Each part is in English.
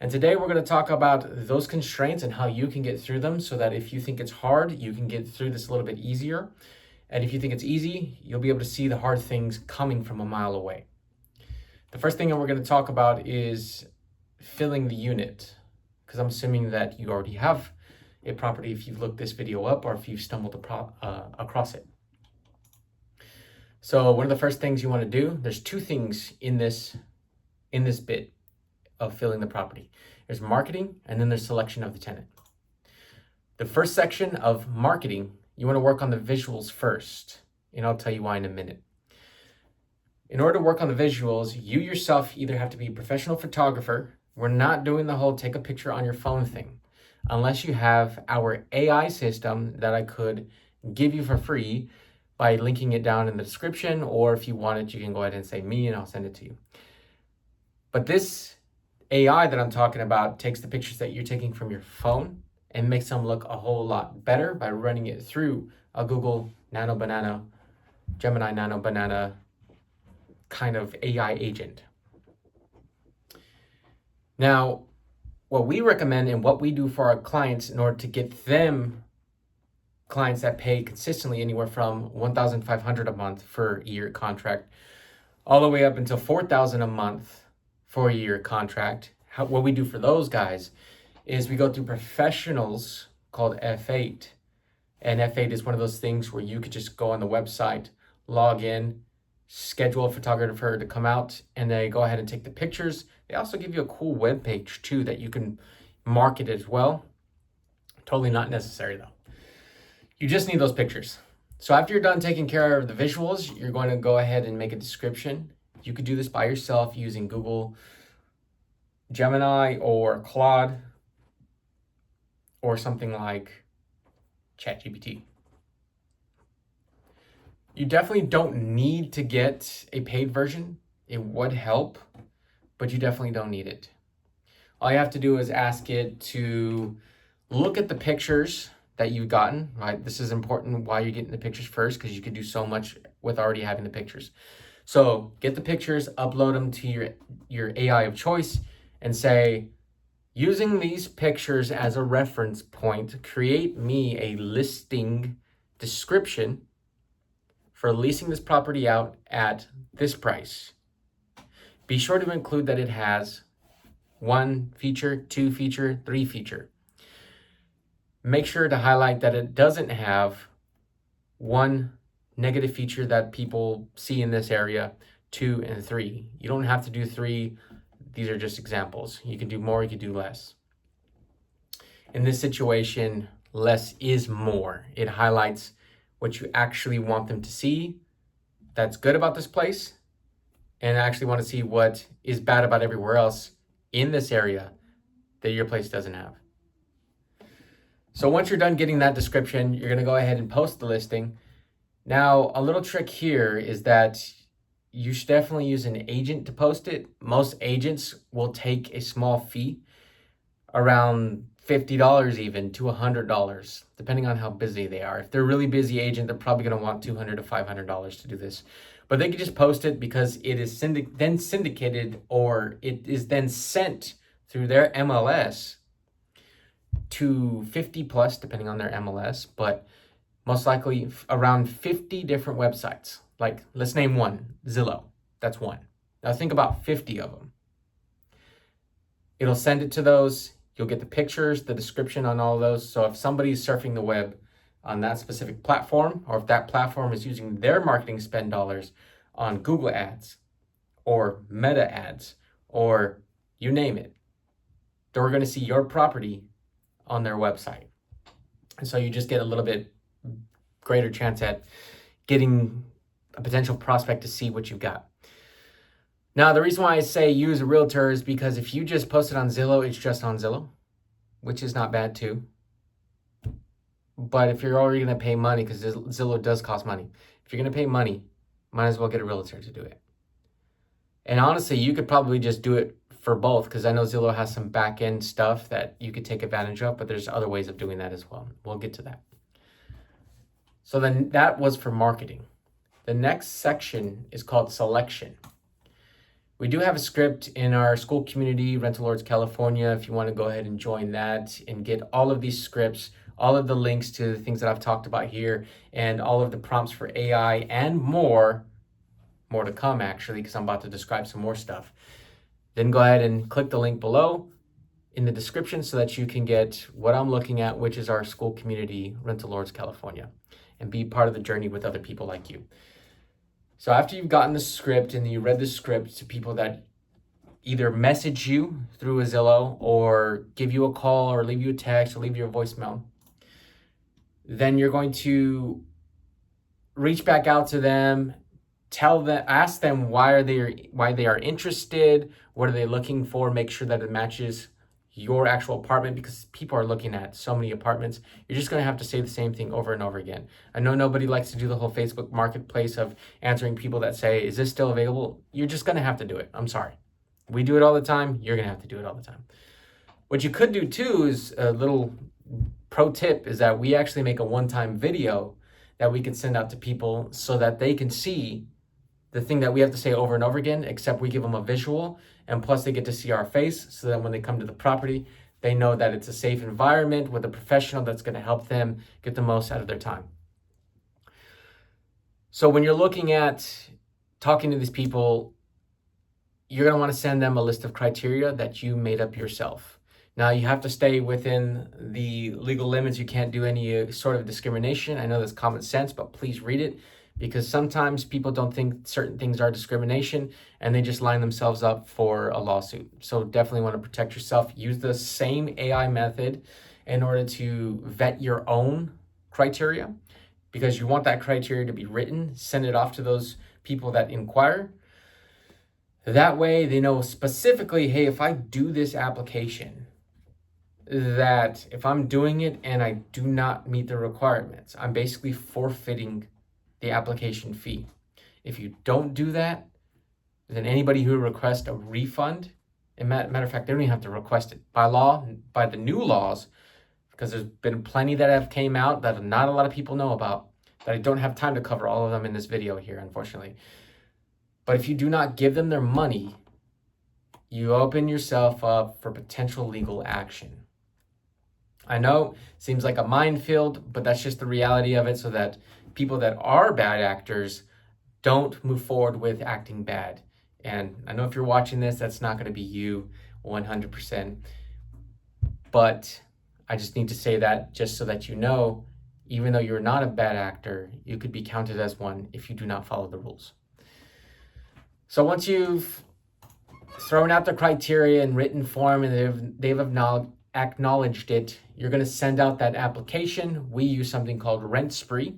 And today we're going to talk about those constraints and how you can get through them so that if you think it's hard, you can get through this a little bit easier. And if you think it's easy, you'll be able to see the hard things coming from a mile away. The first thing that we're going to talk about is filling the unit, because I'm assuming that you already have a property if you've looked this video up or if you've stumbled across it. So one of the first things you want to do, there's two things in this bit of filling the property. There's marketing, and then there's selection of the tenant. The first section of marketing, you want to work on the visuals first, and I'll tell you why in a minute. In order to work on the visuals, you yourself either have to be a professional photographer. We're not doing the whole take a picture on your phone thing, unless you have our AI system that I could give you for free by linking it down in the description, or if you want it, you can go ahead and say me and I'll send it to you. But this AI that I'm talking about takes the pictures that you're taking from your phone and makes them look a whole lot better by running it through a Google Nano Banana, Gemini Nano Banana kind of AI agent. Now, what we recommend and what we do for our clients in order to get them clients that pay consistently anywhere from $1,500 a month for a year contract, all the way up until $4,000 a month for a year contract. What we do for those guys is we go through professionals called F8. And F8 is one of those things where you could just go on the website, log in, schedule a photographer to come out, and they go ahead and take the pictures. They also give you a cool web page too that you can market as well. Totally not necessary though. You just need those pictures. So after you're done taking care of the visuals, you're going to go ahead and make a description. You could do this by yourself using Google Gemini or Claude or something like ChatGPT. You definitely don't need to get a paid version. It would help, but you definitely don't need it. All you have to do is ask it to look at the pictures that you've gotten, right? This is important why you're getting the pictures first, because you could do so much with already having the pictures. So get the pictures, upload them to your AI of choice, and say, using these pictures as a reference point, create me a listing description for leasing this property out at this price. Be sure to include that it has 1 feature, 2 feature, 3 feature. Make sure to highlight that it doesn't have 1 negative feature that people see in this area, 2 and 3. You don't have to do 3. These are just examples. You can do more, you can do less. In this situation, less is more. It highlights what you actually want them to see that's good about this place, and actually want to see what is bad about everywhere else in this area that your place doesn't have. So once you're done getting that description, you're going to go ahead and post the listing. Now, a little trick here is that you should definitely use an agent to post it. Most agents will take a small fee, around $50 even to $100, depending on how busy they are. If they're a really busy agent, they're probably going to want $200 to $500 to do this. But they can just post it because it is then syndicated, or it is then sent through their MLS to 50 plus, depending on their MLS, but most likely around 50 different websites. Like, let's name one, Zillow. That's one. Now think about 50 of them. It'll send it to those. You'll get the pictures, the description on all of those. So if somebody's surfing the web on that specific platform, or if that platform is using their marketing spend dollars on Google ads or Meta ads, or you name it, they're going to see your property on their website. And so you just get a little bit greater chance at getting a potential prospect to see what you've got. Now, the reason why I say use a realtor is because if you just post it on Zillow, it's just on Zillow, which is not bad too. But if you're already going to pay money, because Zillow does cost money, if you're going to pay money, might as well get a realtor to do it. And honestly, you could probably just do it for both, because I know Zillow has some back-end stuff that you could take advantage of, but there's other ways of doing that as well. We'll get to that. So then that was for marketing. The next section is called selection. We do have a script in our school community, Rental Lords California, if you want to go ahead and join that and get all of these scripts, all of the links to the things that I've talked about here, and all of the prompts for AI and more to come actually, because I'm about to describe some more stuff. Then go ahead and click the link below in the description so that you can get what I'm looking at, which is our school community, Rental Lords California, and be part of the journey with other people like you. So after you've gotten the script and you read the script to people that either message you through a Zillow or give you a call or leave you a text or leave you a voicemail, then you're going to reach back out to them, ask them why they are interested, what are they looking for, make sure that it matches your actual apartment, because people are looking at so many apartments. You're just going to have to say the same thing over and over again. I know nobody likes to do the whole Facebook marketplace of answering people that say, is this still available? You're just going to have to do it. I'm sorry. We do it all the time. You're going to have to do it all the time. What you could do too is a little pro tip is that we actually make a one-time video that we can send out to people so that they can see the thing that we have to say over and over again, except we give them a visual, and plus they get to see our face so that when they come to the property, they know that it's a safe environment with a professional that's going to help them get the most out of their time. So when you're looking at talking to these people, you're going to want to send them a list of criteria that you made up yourself. Now, you have to stay within the legal limits. You can't do any sort of discrimination. I know that's common sense, but please read it, because sometimes people don't think certain things are discrimination and they just line themselves up for a lawsuit. So definitely want to protect yourself. Use the same AI method in order to vet your own criteria, because you want that criteria to be written, send it off to those people that inquire. That way they know specifically, hey, if I do this application, that if I'm doing it and I do not meet the requirements, I'm basically forfeiting the application fee. If you don't do that, then anybody who requests a refund, and matter of fact, they don't even have to request it. By law, by the new laws, because there's been plenty that have came out that not a lot of people know about, that I don't have time to cover all of them in this video here, unfortunately. But if you do not give them their money, you open yourself up for potential legal action. I know, seems like a minefield, but that's just the reality of it, so that people that are bad actors don't move forward with acting bad. And I know if you're watching this, that's not going to be you 100%. But I just need to say that just so that you know, even though you're not a bad actor, you could be counted as one if you do not follow the rules. So once you've thrown out the criteria in written form and they've acknowledged it, you're going to send out that application. We use something called Rent Spree,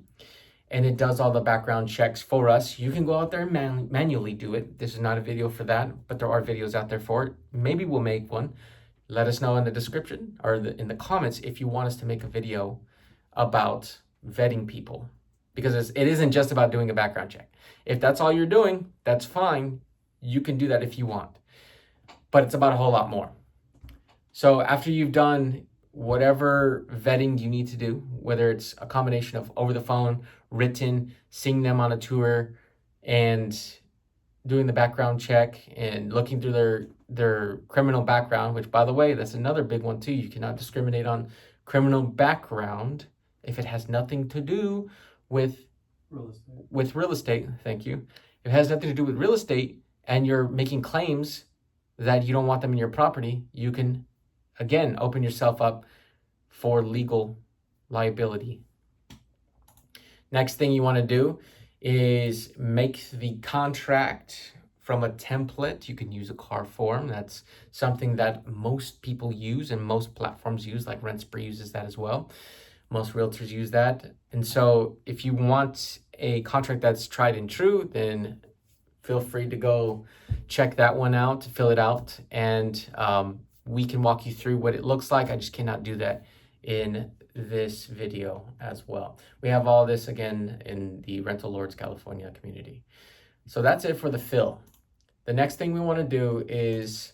and it does all the background checks for us. You can go out there and manually do it. This is not a video for that, but there are videos out there for it. Maybe we'll make one. Let us know in the description or in the comments if you want us to make a video about vetting people, because it isn't just about doing a background check. If that's all you're doing, that's fine. You can do that if you want, but it's about a whole lot more. So after you've done whatever vetting you need to do, whether it's a combination of over the phone, written, seeing them on a tour, and doing the background check and looking through their criminal background, which, by the way, that's another big one too. You cannot discriminate on criminal background if it has nothing to do with real estate. Thank you. If it has nothing to do with real estate and you're making claims that you don't want them in your property, you can, again, open yourself up for legal liability. Next thing you want to do is make the contract from a template. You can use a car form. That's something that most people use and most platforms use, like Rent Spree uses that as well. Most realtors use that. And so if you want a contract that's tried and true, then feel free to go check that one out, fill it out, and we can walk you through what it looks like. I just cannot do that in this video as well. We have all this again in the Rental Lords California community. So that's it for the fill. The next thing we want to do is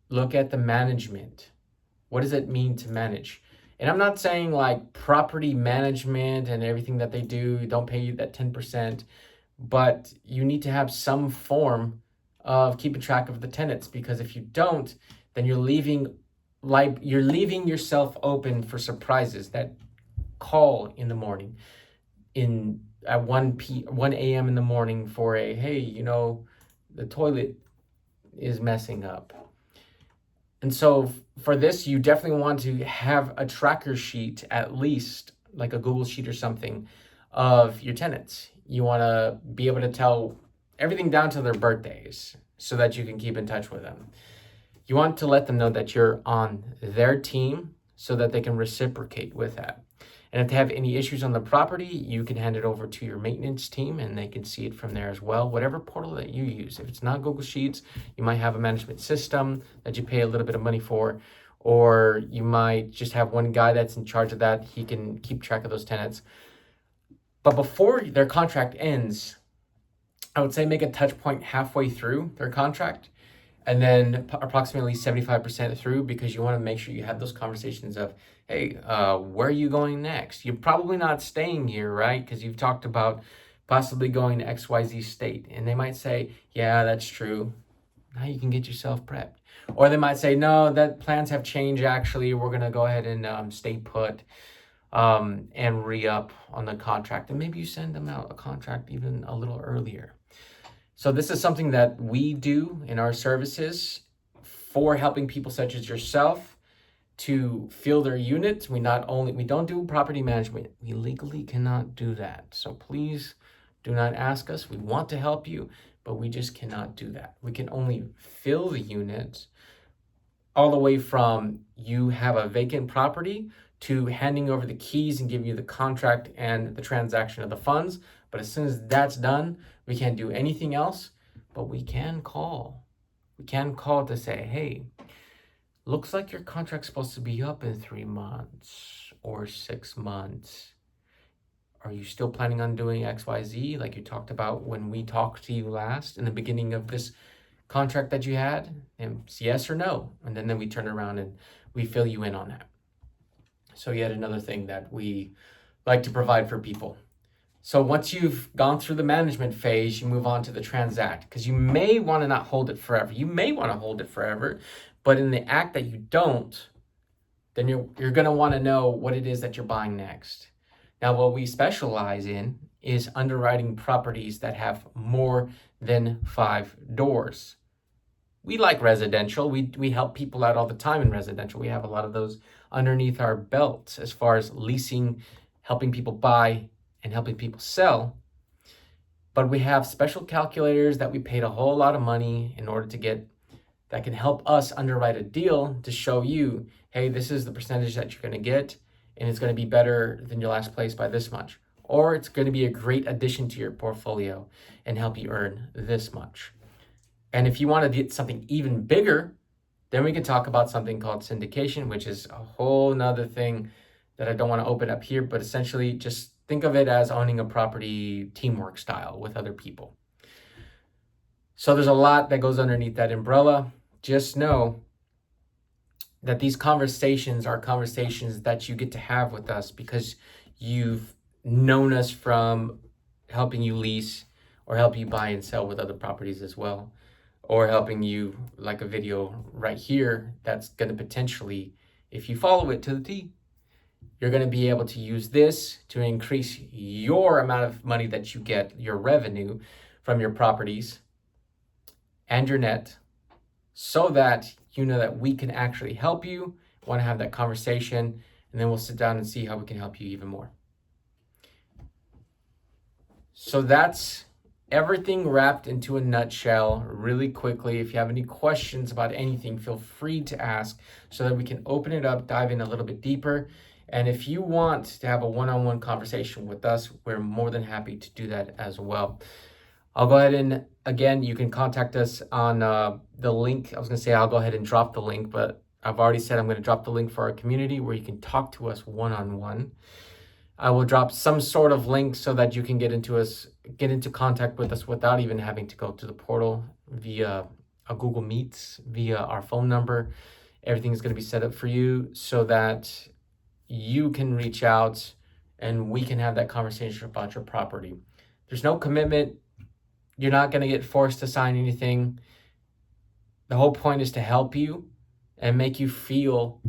look at the management. What does it mean to manage? And I'm not saying like property management and everything that they do, don't pay you that 10%, but you need to have some form of keeping track of the tenants, because if you don't, then you're leaving yourself open for surprises that call in the morning at 1 a.m. in the morning for a, hey, the toilet is messing up. And so for this, you definitely want to have a tracker sheet, at least like a Google sheet or something, of your tenants. You want to be able to tell everything down to their birthdays so that you can keep in touch with them. You want to let them know that you're on their team so that they can reciprocate with that. And if they have any issues on the property, you can hand it over to your maintenance team and they can see it from there as well. Whatever portal that you use. If it's not Google Sheets, you might have a management system that you pay a little bit of money for, or you might just have one guy that's in charge of that. He can keep track of those tenants. But before their contract ends, I would say make a touch point halfway through their contract, and then approximately 75% through, because you want to make sure you have those conversations of, hey, where are you going next? You're probably not staying here, right? Because you've talked about possibly going to XYZ state. And they might say, yeah, that's true. Now you can get yourself prepped. Or they might say, no, that plans have changed, actually. We're going to go ahead and stay put and re-up on the contract. And maybe you send them out a contract even a little earlier. So this is something that we do in our services for helping people such as yourself to fill their units. We don't do property management. We legally cannot do that. So please do not ask us. We want to help you, but we just cannot do that. We can only fill the units all the way from you have a vacant property to handing over the keys and giving you the contract and the transaction of the funds. But as soon as that's done, we can't do anything else, but we can call. We can call to say, hey, looks like your contract's supposed to be up in 3 months or 6 months. Are you still planning on doing XYZ like you talked about when we talked to you last in the beginning of this contract that you had? And it's yes or no. And then we turn around and we fill you in on that. So yet another thing that we like to provide for people. So once you've gone through the management phase, you move on to the transact, because you may want to not hold it forever. You may want to hold it forever, but in the act that you don't, then you're going to want to know what it is that you're buying next. Now, what we specialize in is underwriting properties that have more than 5 doors. We like residential. We help people out all the time in residential. We have a lot of those underneath our belts as far as leasing, helping people buy, and helping people sell. But we have special calculators that we paid a whole lot of money in order to get, that can help us underwrite a deal to show you, hey, this is the percentage that you're going to get, and it's going to be better than your last place by this much. Or it's going to be a great addition to your portfolio and help you earn this much. And if you want to get something even bigger, then we can talk about something called syndication, which is a whole nother thing that I don't want to open up here, but essentially just think of it as owning a property teamwork style with other people. So there's a lot that goes underneath that umbrella. Just know that these conversations are conversations that you get to have with us because you've known us from helping you lease or help you buy and sell with other properties as well, or helping you, like a video right here, that's going to potentially, if you follow it to the T, you're going to be able to use this to increase your amount of money that you get, your revenue from your properties and your net, so that you know that we can actually help you, want to have that conversation, and then we'll sit down and see how we can help you even more. So that's everything wrapped into a nutshell really quickly. If you have any questions about anything, feel free to ask so that we can open it up, dive in a little bit deeper. And if you want to have a one-on-one conversation with us, we're more than happy to do that as well. I'll go ahead and, again, you can contact us on the link. I was going to say I'll go ahead and drop the link, but I've already said I'm going to drop the link for our community where you can talk to us one-on-one. I will drop some sort of link so that you can get into contact with us without even having to go to the portal via a Google Meets, via our phone number. Everything is going to be set up for you so that you can reach out and we can have that conversation about your property. There's no commitment. You're not going to get forced to sign anything. The whole point is to help you and make you feel,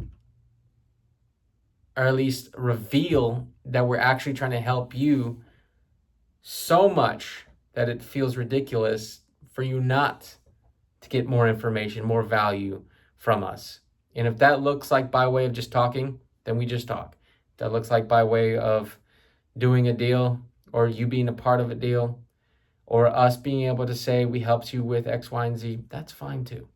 or at least reveal, that we're actually trying to help you so much that it feels ridiculous for you not to get more information, more value from us. And if that looks like by way of just talking, then we just talk. If that looks like by way of doing a deal, or you being a part of a deal, or us being able to say we helped you with X, Y, and Z, that's fine too.